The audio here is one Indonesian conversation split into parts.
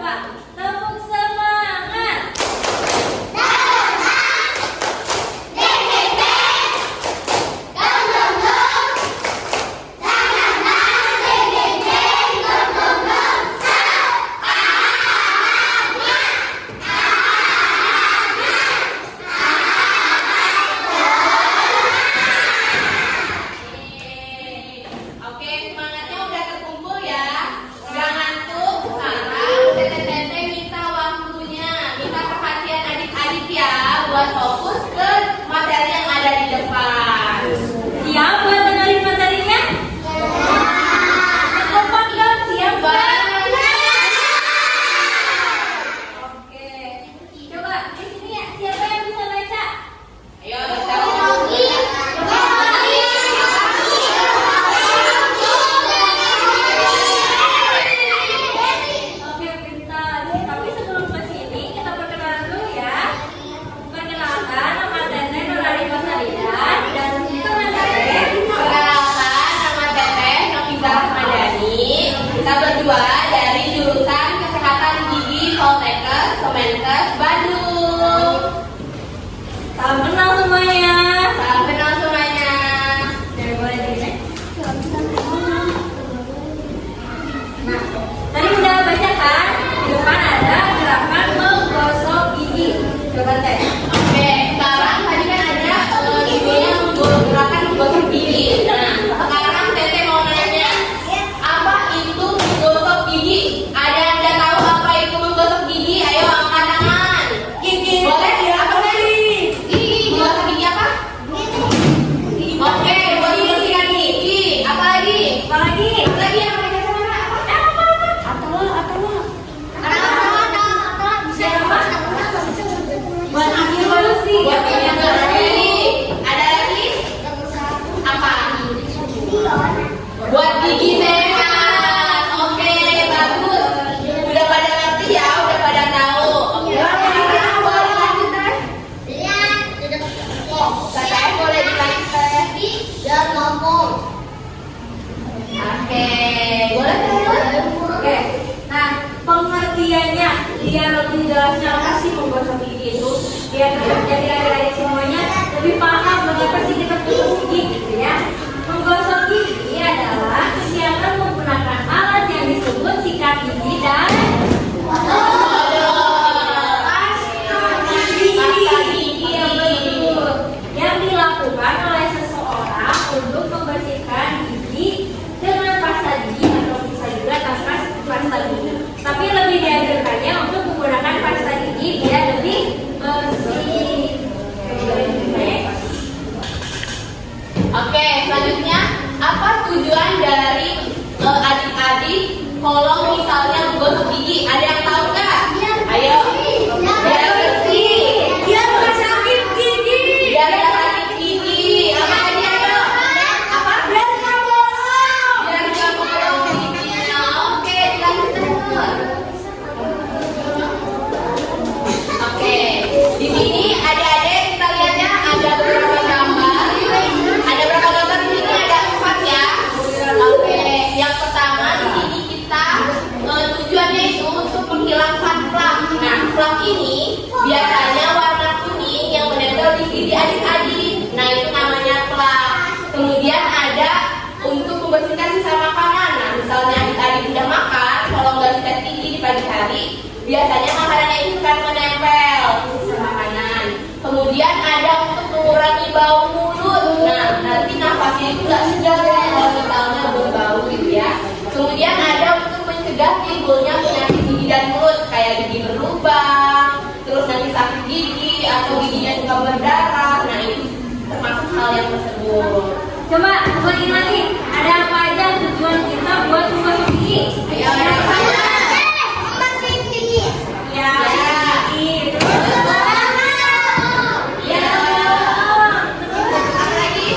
Coba tepuk semangat. Oke, semangatnya udah terkumpul ya. Jangan ngantuk. Sekarang Tete minta waktunya, minta perhatian adik-adik ya, buat fokus ke materi yang ada di depan. Siap buat dengerin materinya? Kompak dong, siap kan? Oke. Coba di sini ya, siapa yang bisa baca? Ayo, tahu. Oke, pintar. Tapi sebelum ke sini, kita perkenalan dulu ya. Perkenalkan, nama Teteh Nurari Pasarian dan teman Teteh. Perkenalkan, nama Teteh Nofisa Rahmadani. Kita berdua dari jurusan Kesehatan Gigi Poltekkes Kemenkes Bandung. Salam kenal semuanya. Salam kenal semuanya. Dari boleh dicek. Nah, tadi udah baca kan? Di depan ada gerakan menggosok gigi. Coba Teh. Oke, sekarang tadi kan ada ibunya gerakan menggosok gigi. Nah, sekarang Teteh mau nanya, apa itu menggosok gigi? Ada yang udah tahu apa itu menggosok gigi? Ayo angkat tangan. Gigi. Boleh? Apa tadi? Gigi. Menggosok gigi apa? Oke, buat membersihkan gigi. Apa lagi? Apa lagi? Apa lagi yang pakai kacamata? Apa? Siapa? Buat gigi bersih. Buat gigi bersih. Ada lagi? Apa? Buat gigi sehat. Oke, bagus. Udah pada ngerti ya, udah pada tahu. Oke. Boleh lanjut, Teh? Teteh boleh dilanjut, Teh? Oke, boleh Teh? Oke. Nah, pengertiannya biar lebih jelasnya apa sih menggosok gigi itu, biar jadi adik-adik semuanya lebih paham mengapa sih kita menggosok gigi gitu ya. Menggosok gigi adalah kegiatan menggunakan alat yang disebut sikat gigi dan pasta gigi yang betul, yang dilakukan oleh seseorang untuk membersihkan gigi dengan pasta gigi atau bisa juga tanpa pasta gigi. Tapi lebih dianjurkannya untuk menggunakan pasta gigi biar lebih bersih. Oke, selanjutnya apa tujuan dari adik-adik kalau misalnya menggosok gigi? Ada yang tahu nggak? Ayo. Biar bersih. Biar nggak sakit gigi. Biar nggak sakit gigi. Apa tadi ayo? Apa? Biar nggak bolong. Biar nggak bolong giginya. Oke, dilanjut terus. Oke, di sini adik-adik kita lihat ya, ada beberapa gambar. Ada berapa gambar di sini? Ada 4 ya. Oke, yang pertama di sini kita tujuannya itu untuk menghilangkan plak. Nah, plak ini biasanya warna kuning yang menempel di gigi adik-adik. Nah, itu namanya plak. Kemudian ada untuk membersihkan sisa makanan. Nah, misalnya adik-adik udah makan, kalau nggak sikat gigi di pagi hari, biasanya makanannya itu kan menempel sisa makanan. Kemudian ada untuk mengurangi bau mulut. Nah, nanti nafasnya itu nggak sedap ya kalau misalnya berbau gitu ya. Kemudian ada untuk mencegah timbulnya penyakit gigi dan mulut kayak gigi berlubang, terus nanti sakit gigi atau giginya suka berdarah. Nah, itu termasuk hal yang tersebut. Coba ulangi lagi. Ada apa aja tujuan kita buat menggosok gigi? Ayo, ada apa aja? Ya, gigi. Terus Ya. Apa lagi?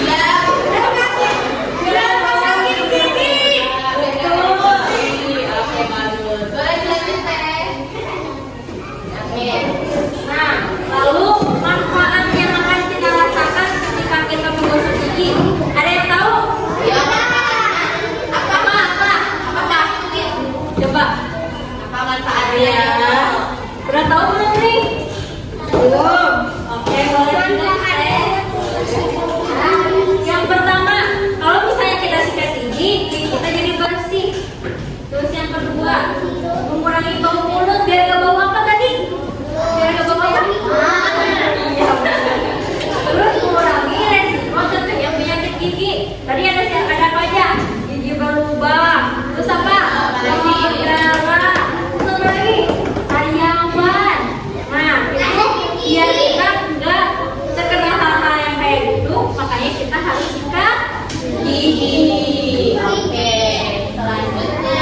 Ya. biar nggak sakit gigi. Betul. Oke, bagus. Boleh dilanjut, Teh? Oke. Nah, lalu manfaat yang akan kita rasakan ketika kita menggosok gigi, ada yang tahu? Ya. Apa? Apa? Coba. mengurangi bau mulut biar gak bau apa tadi? Biar gak bau apa? Iya benar. Terus mengurangi resiko terkena penyakit gigi. Tadi ada apa aja? Gigi berlubang. Terus apa? Gigi berdarah. Terus apa lagi? Sariawan. Nah, itu biar kita nggak terkena hal-hal yang kayak gitu, makanya kita harus sikat Gigi. Oke, selanjutnya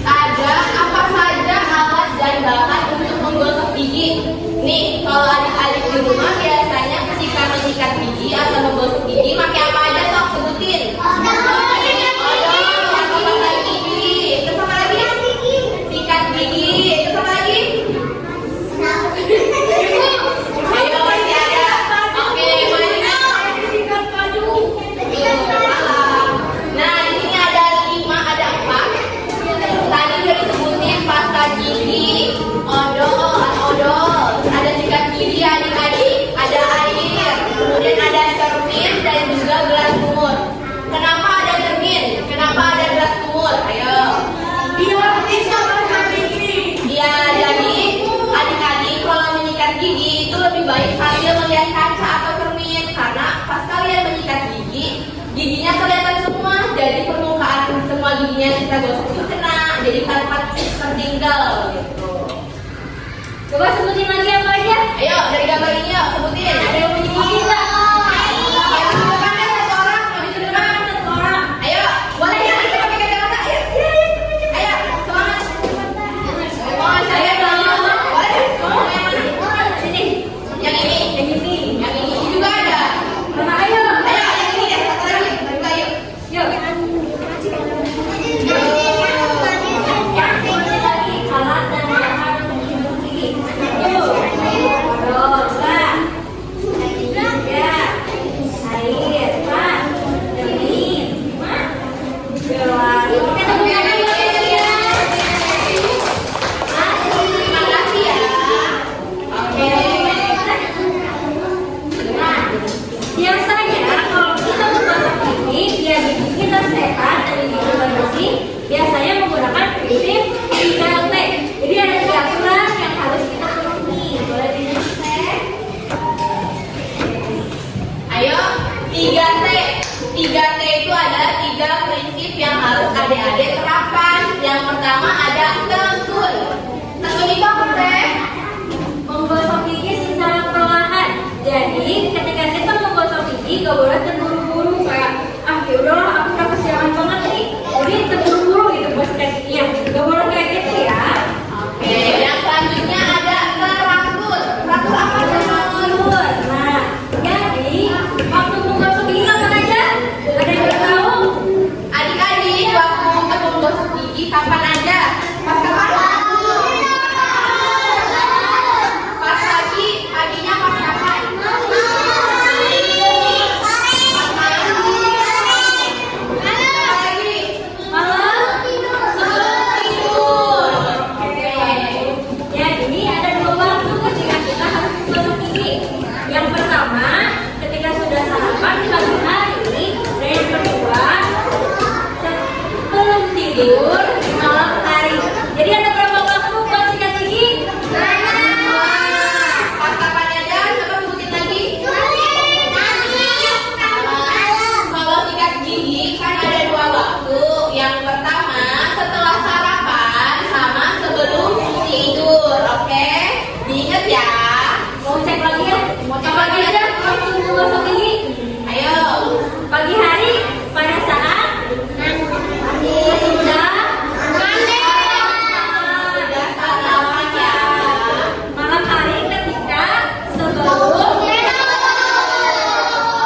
ada apa saja alat dan bahan untuk menggosok gigi? Nih, kalau adik-adik di rumah biasanya ketika menyikat gigi atau menggosok gigi pakai apa aja sok sebutin? Odol, yang menggosok gigi. Terus apa lagi? Sikat gigi. Terus apa lagi? Ayo masih ada. Oke, boleh sikat padu. Nah, di sini ada 5, ada 4. Tadi udah disebutin pasta gigi, odol, ada sikat gigi adik-adik, ada air, kemudian ada cermin dan juga gelas kumur. Kenapa ada cermin? Kenapa ada gelas kumur? Ayo. Biar bisa makan gigi. Iya, jadi adik-adik kalau menyikat gigi itu lebih baik sambil melihat kaca atau cermin karena pas kalian menyikat gigi, giginya kelihatan semua, jadi permukaan semua giginya yang kita gosok itu kena, jadi tanpa tertinggal gitu. Coba sebutin lagi apa aja? Ayo dari gambar ini yuk sebutin. Ada yang menyebutin nggak? Yang di depan ya satu orang, yang di depan Satu orang. Ayo, boleh ya kita pakai kacamata. Ayo, ayo, semangat. Semangat saya dong. Boleh? Mau yang mana? Sini. Yang ini. Yang ini. Yang ini juga ada. Mana ayo? Ayo, yang ini deh, satu lagi. Buka yuk. Yuk. Yang sebutin lagi alat dan bahan untuk menggosok gigi. Yuk. Odol, Pak. Ya. Air, Pak. Cermin, Pak. Gelas. Kita buka lagi ya. Terima kasih ya. Oke. Nah, biasanya kalau kita menggosok gigi biar gigi kita sehat dan gigi kita bersih, biasanya menggunakan prinsip 3T. Jadi ada 3 aturan yang harus kita penuhi. Boleh dicek? Ayo, 3T. 3T itu ada 3 prinsip yang harus adik-adik terapkan. Yang pertama ada tekun. Tekun itu apa, Teh? Menggosok gigi secara perlahan. Jadi ketika kita menggosok gigi gak boleh terburu-buru kayak yaudahlah aku udah kesiangan banget nih. Jadi terburu-buru gitu gosoknya giginya. Gak boleh kayak gitu ya. Oke, yang selanjutnya ada teratur. Teratur apa, Teratur? Nah, jadi waktu menggosok gigi kapan aja? Ada yang udah tahu? Adik-adik, waktu untuk menggosok gigi kapan aja? Pas kapan? Pas pagi, paginya pas kapan? Pas malam. Apa lagi? Malam? Sebelum tidur. Oke. Jadi ada 2 waktu ketika kita harus menggosok gigi. Yang pertama, ketika sudah sarapan di pagi hari, dan yang kedua, sebelum tidur di malam hari. Jadi ada berapa waktu buat sikat gigi? Pas kapan aja? Coba sebutin lagi. Kalau sikat gigi kan ada 2 waktu. Yang pertama setelah sarapan sama sebelum tidur. Oke? Diingat ya. Mau cek lagi ya? Mau cek lagi aja waktu menggosok gigi. Ayo. Pagi hari pada saat sudah Udah sarapan ya. malam hari ketika sebelum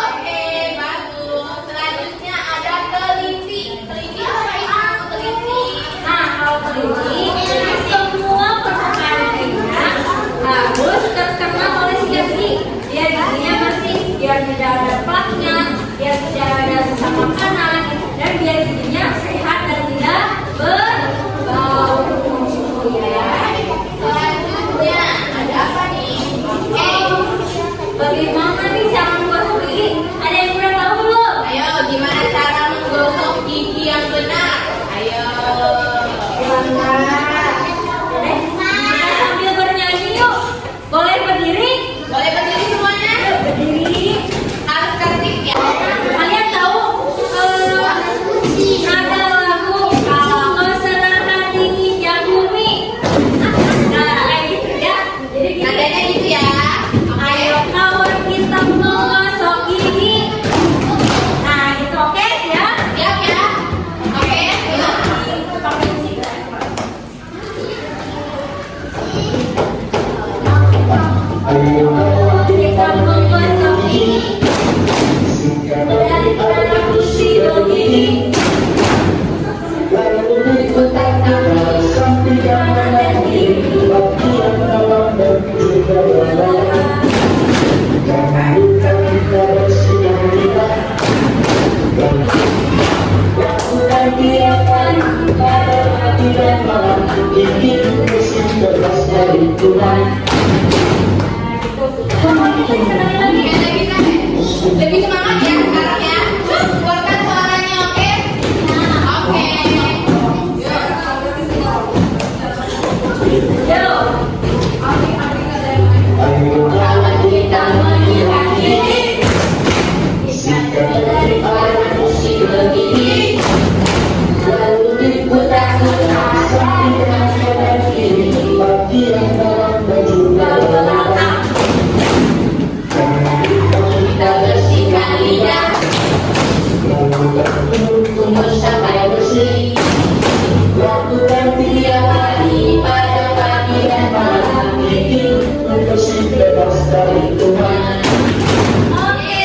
Oke, bagus. Selanjutnya ada teliti. Teliti apa itu? Teliti. Nah, kalau teliti, jadi semua permukaan giginya harus terkena oleh sikat gigi. Biar giginya bersih, biar tidak ada plaknya, biar tidak ada sisa makanan, dan biar giginya sehat dan tidak berbau. Ya. Selanjutnya ada apa nih? Oke. Bagaimana nih cara menggosok gigi? Ada yang udah tahu belum? Ayo, gimana cara menggosok gigi yang benar? Ayo. Dengan Lebih semangat ya sekarang ya. Keluarkan suaranya, oke? Oke. Kita menyimak ini, dari para musik begini, lalu diputar-putar sampai dengan kiri, bagian dalam baju belakang. Kita bersihkan lidah, tunggu sampai bersih. Lakukan tiap hari pada pagi dan malam, bikin bersih bebas dari Tuhan. Oke.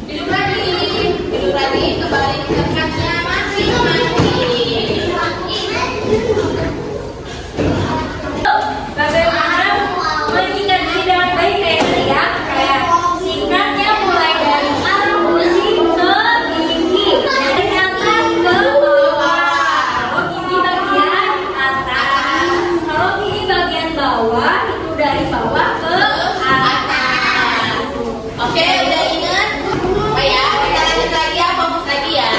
Duduk lagi, kembali ke tempatnya masing-masing. Bagaimana menyikat diri dengan baik kayak tadi ya? Kayak sikatnya mulai dari arah musik ke gigi, dari atas ke bawah. Kalau gigi bagian atas, kalau gigi bagian bawah itu dari bawah ke atas. Oke, udah ingat? Oh ya, kita lanjut lagi ya, fokus lagi ya.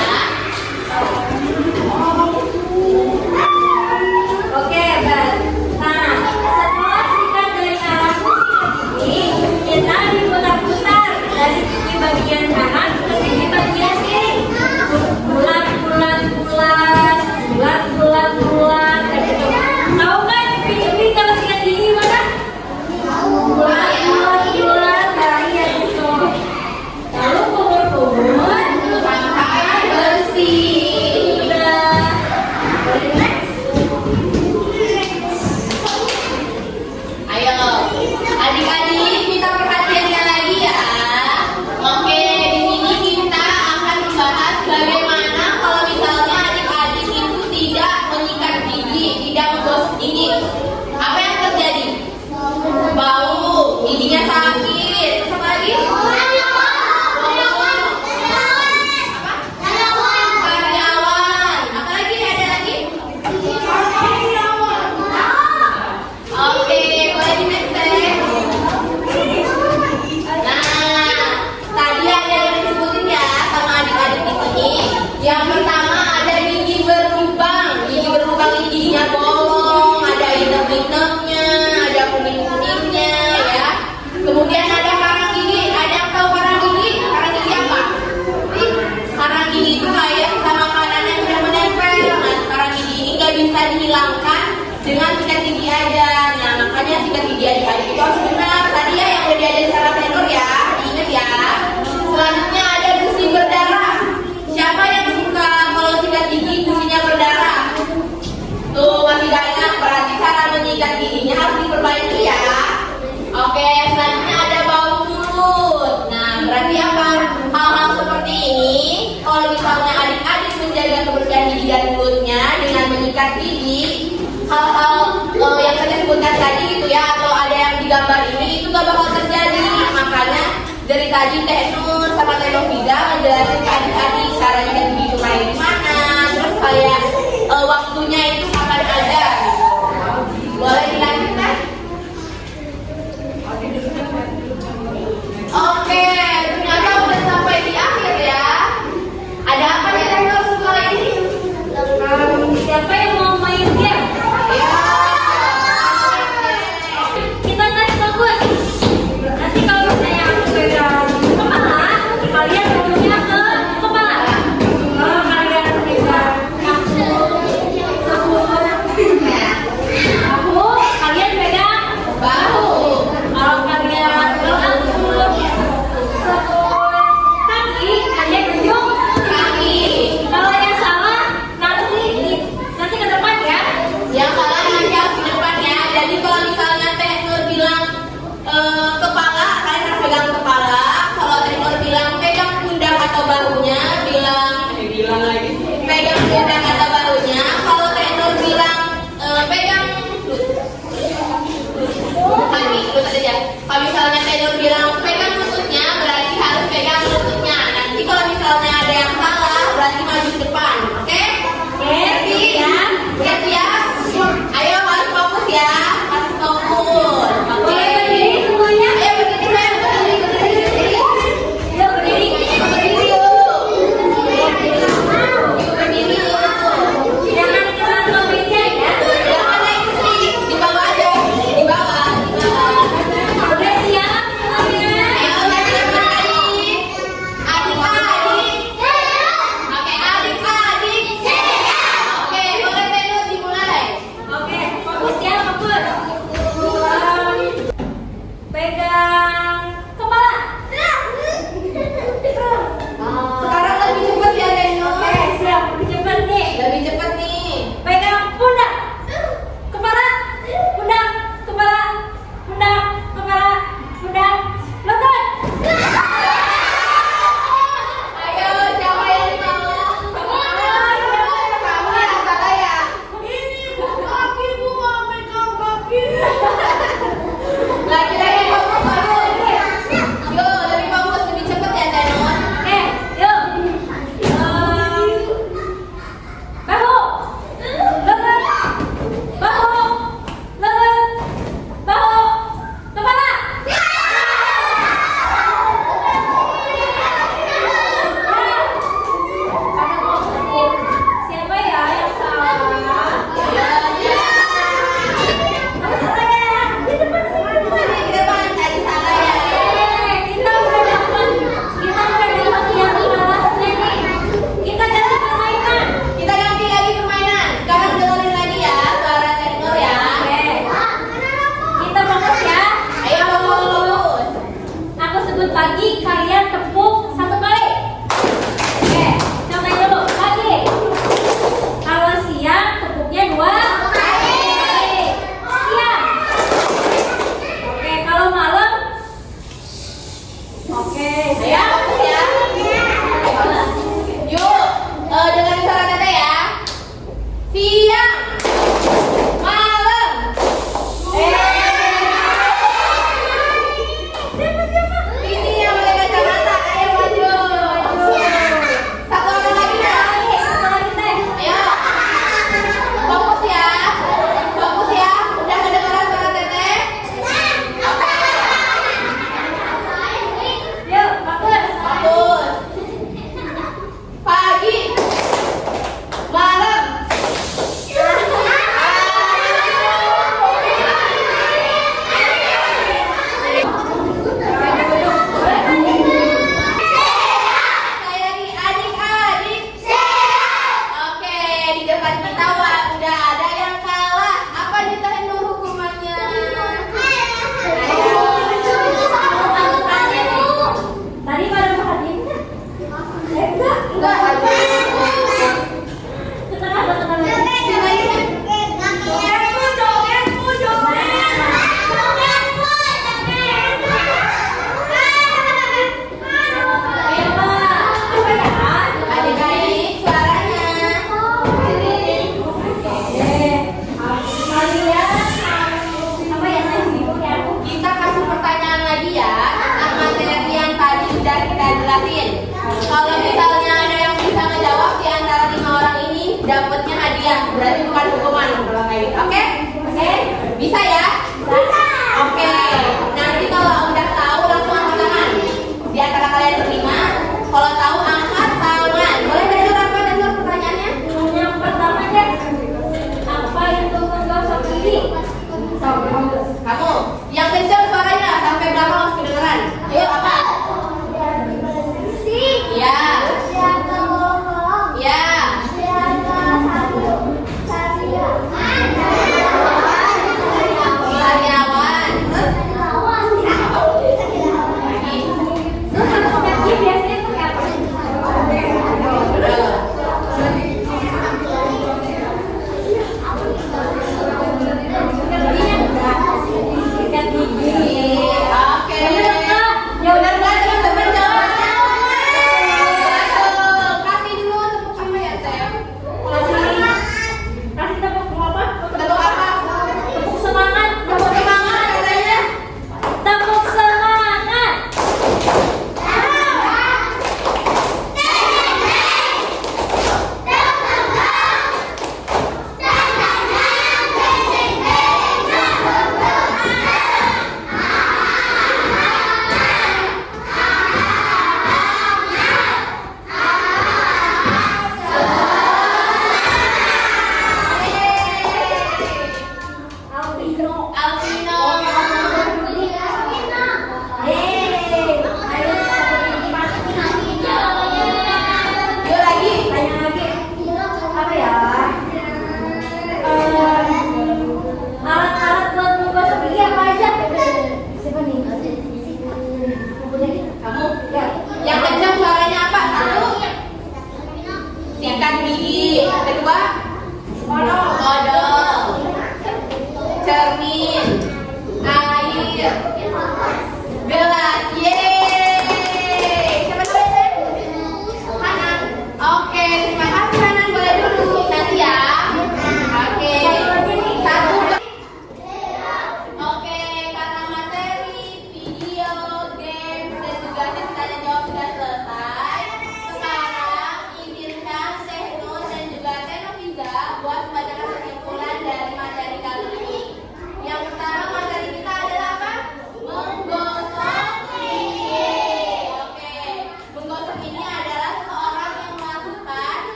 Oke, baik. Nah, setelah sikat dari arah musik ke gigi, kita diputar-putar dari gigi bagian kanan ke gigi bagian kiri. Bulat. Kayak gitu. Tahu kan pipi kalau sikat gigi mana? Bulat. Nah, iya gitu. Lalu kumur-kumur Sampai bersih. udah. Next. Ayo, adik-adik minta perhatiannya lagi ya. Oke, di sini kita akan membahas bagaimana kalau misalnya adik-adik itu tidak menyikat gigi, tidak menggosok gigi. Apa yang terjadi? Bau, giginya sakit. Terus apa lagi? Karyawan. Apa lagi? Ada lagi? Oke, boleh di next ya. Nah, tadi ada yang disebutin ya sama adik-adik di sini. Yang pertama ada gigi berlubang. Gigi berlubang ini giginya bolong, ada item-itemnya, ada kuning-kuningnya ya. Kemudian ada karang gigi. Ada yang tahu karang gigi? Karang gigi apa? Karang gigi itu kayak sisa makanan yang sudah menempel. Nah, karang gigi ini nggak bisa dihilangkan dengan sikat gigi aja. Nah, makanya sikat gigi adik-adik itu harus benar. Tadi ya yang udah diajarin secara tenor ya, diingat ya. Selanjutnya ada gusi berdarah. Siapa yang suka kalau sikat gigi gusinya berdarah? Tuh masih banyak. Berarti cara menyikat giginya harus diperbaiki ya. Oke, selanjutnya ada bau mulut. Nah, berarti apa? Hal-hal seperti ini, kalau misalnya adik-adik menjaga kebersihan gigi dan mulutnya dengan menyikat gigi, hal-hal yang saya sebutkan tadi gitu ya, atau ada yang digambar ini, itu gak bakal terjadi. Makanya dari tadi Teh Nur sama Teh Novida menjelaskan ke adik-adik cara nyikat gigi itu kayak gimana, terus kayak waktunya itu kapan ada. Boleh dilanjut kan? Oke, ternyata udah sampai di akhir ya. Ada apa nih Teh Nur setelah ini? Siapa yang mau main game? Ya. Kita tes bagus. Nanti kalau saya pegang kepala, kalian turunnya ke kepala. Kalau kalian pegang aku sepuluh di depan kita udah ada yang kalah. Apa nih Teh Nur hukumannya? Tadi pada perhatiin kan? Enggak. Adik-adik suaranya. Kita kasih pertanyaan lagi ya tentang materi yang tadi sudah kita jelasin. Kalau misalnya ada yang bisa ngejawab di antara 5 orang ini, dapatnya hadiah. Berarti bukan hukuman. Oke? Bisa ya? Bisa.